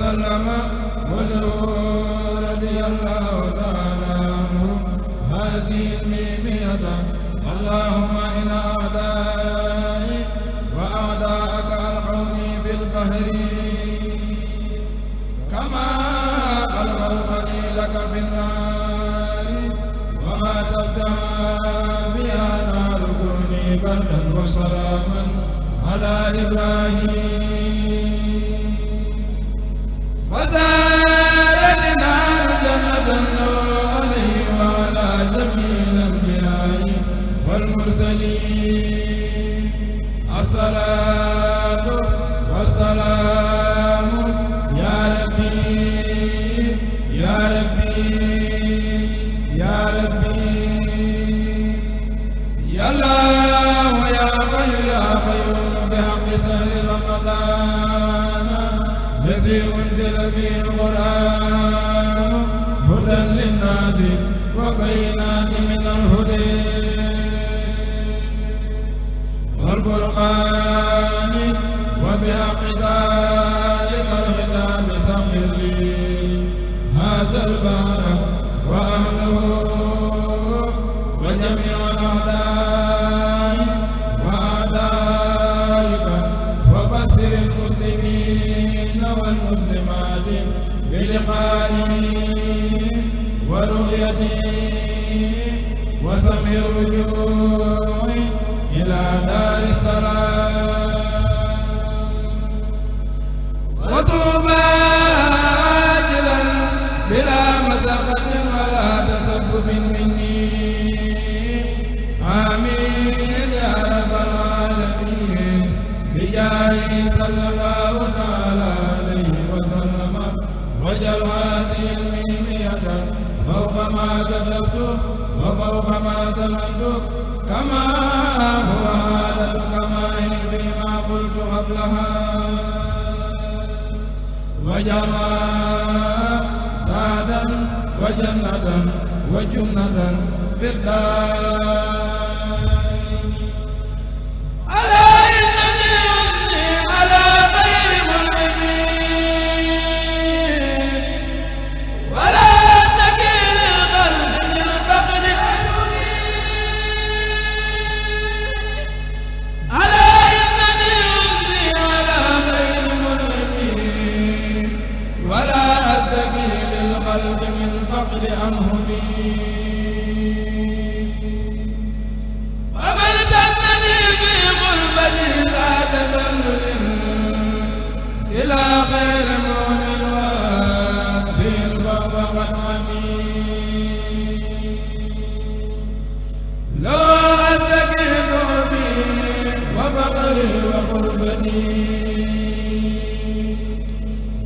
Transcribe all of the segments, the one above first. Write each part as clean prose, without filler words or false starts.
وسلم وله رضي الله تعالى عنه هذه الميمية اللهم إن أعدائي وأعداءك ألقوني في البحر كما ألقوا خليلك في النار وخاطبتها بها نار كوني بردا وسلاما على إبراهيم فزارت نار جنة عليه وعلى جميع الأنبياء والمرسلين الصلاة والسلام يا ربي يا ربي يا ربي يا الله يا حي يا قيوم بحق شهر رمضان الذي أنزل فيه القرآن هدى للناس وبينات من الهدى والفرقان وبحق ذلك الختام سخر لي هذا البحر وأهله وجميع الأعداء وأعدائك وبشر المسلمين والمسلمات بلقائي ورؤيتي وسمع الرجوع إلى دار السلام وطوبى عاجلا بلا مزقة ولا تسبب مني آمين يا رب العالمين بجاه صلى الله تعالى عليه وسلم وجل هذه الميمية فوق ما كتبت وفوق ما ظننت كما هو عادة كما هي فيما قلت قبلها وجعلها سعدا وجنة وجنة في الدار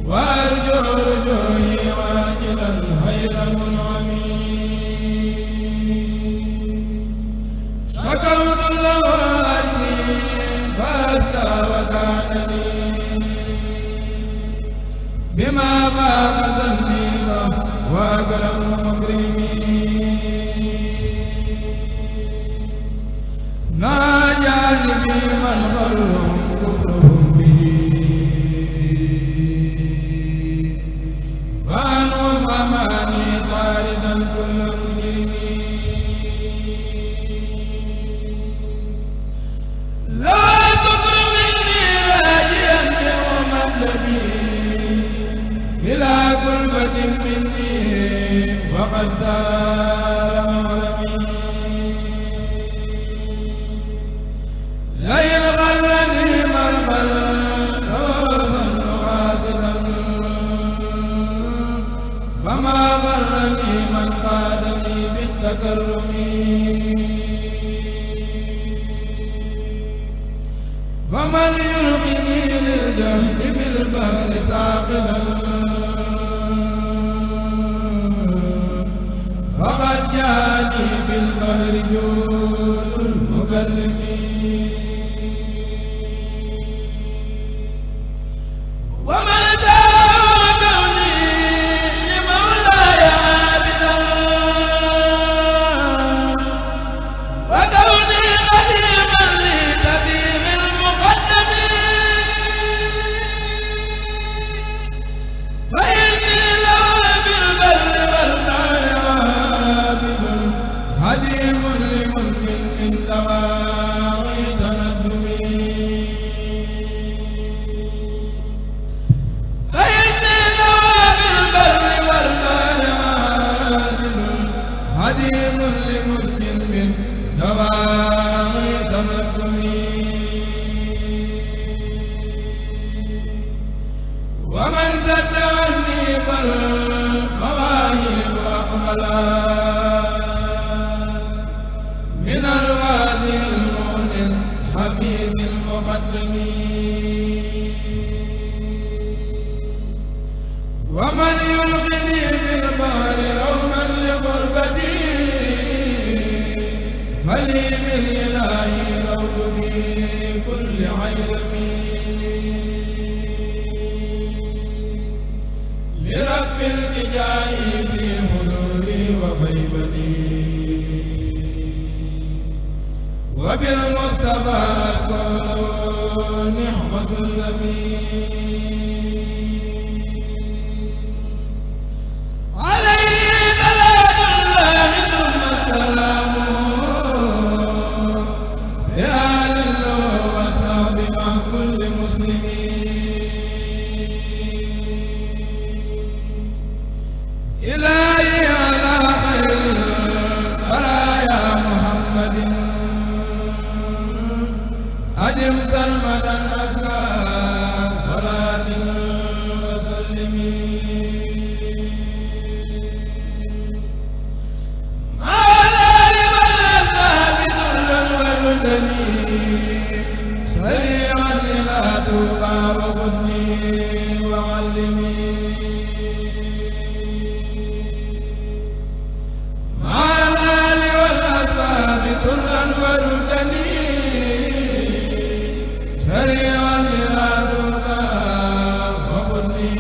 وأرجو رجوعي واجلا خير منعمين شكوت له أني فأستى وكان لي بما فاق ظني وأكرم مكرمين ناجاني بمن غرهم كفرهم به وأنهم أماني طاردا كل مجرمين لا تطر مني راجيا منهم الذي بلا كلفة مني وقد زال مغرمي لئن غلني من غل وظن غاسدا فما غرني من قادني بالتكرم فمن يلقني للجهد بالبحر ساقلا فقد جاءني في البحر جود المكرمين من دواعي تندم فإني لوى بالبر والبحر عابد خديم لملك من دواعي تندم ومن زد عني فالمواهب أقبلا من الوادي المؤمن حفيظ المقدم ومن يلقني في البحر روما لغربتي فلي من إلهي روض في كل عيلم لرب التجاء في حضوري وخيبتي وبالمصطفى أسكن نعم سلمي عليه سلام الله ثم السلام بآل له وصحب مع كل مسلمين إلهي على خير البرايا محمد أدم سلمة أسرى صلاة وسلم مع الآل والأصحاب ذلا وردني سريعا إلى طوبى وخذني وعلمي مع الآل والأصحاب ذلا وردني سريعا إلى طوبى وخذني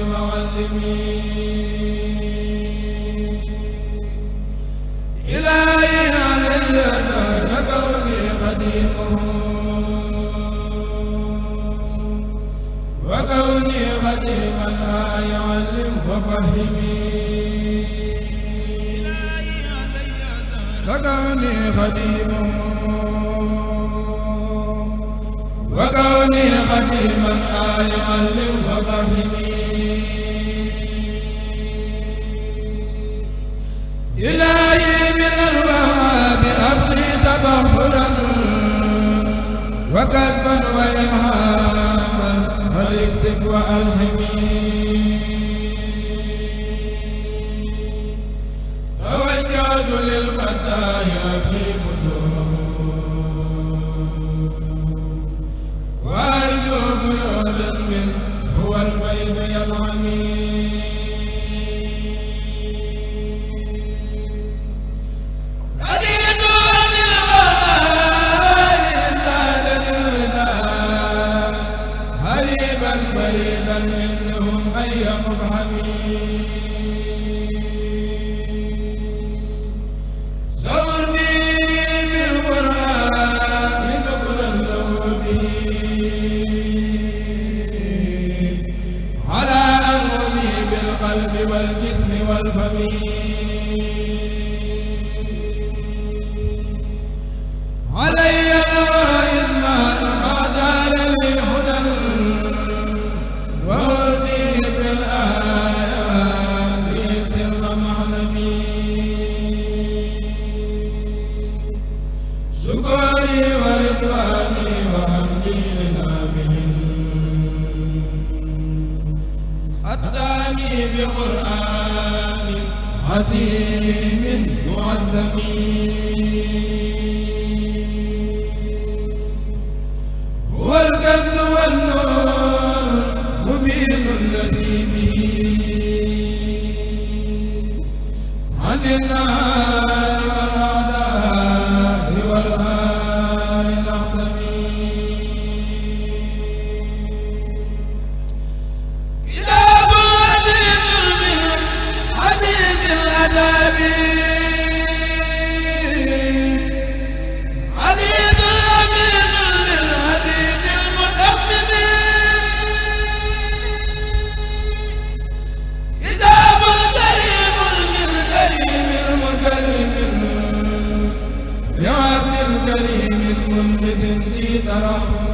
وعلمي إلهي علي دار كوني خديمه وكوني خديما لا يعلم وفهمي وكوني خديمه وكوني خديما لا يعلم وفهمي إلهي من الوهاب أبقي تبخرا وكسفا وإلهاما فليكسف وألهمي توجهت للفتاة في فتوح وأرجو فيوضا منه هو الفيض ينعمي فريدا منهم أي مبهمين صبرني بالقرآن صبرا له به على أنعمي بالقلب والجسم والفم علي الأوائد ما دار لي هدى وردي بالآيات في سر معلمي شكري ورضواني وحمدي لنافع أتاني بقرآن عظيم معزم هو الكنز والنور مبين الذي به عن النار والأعداء والهار نحتمي كتاب عزيز من عزيز الأداب كريم منقذ ذي ترحم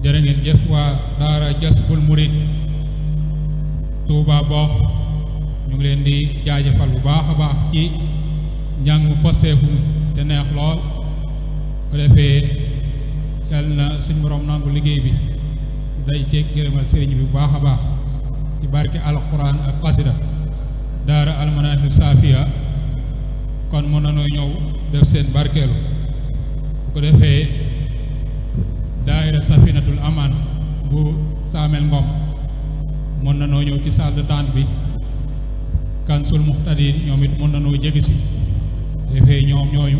jërë ngeen jëf waa daara Jazbul Murid Touba Bokh ñu ngi leen di jaajëfal bu baax a baax ci njàng mu posteefu te neex lool ko defee yal na suñu borom nangu liggéey bi day ceeg gërëmal sëriñ bi bu baax a baax ci barke alquran ak xasida daara almanahil saafiya kon mën nañoo ñëw def seen barkeelu bu ko defee daayira safinatul aman bu saamel ngom mën na noo ñëw ci salle d'attente bi kansul muxtadin ñoom it mën na noo jege si defee ñoom ñooñu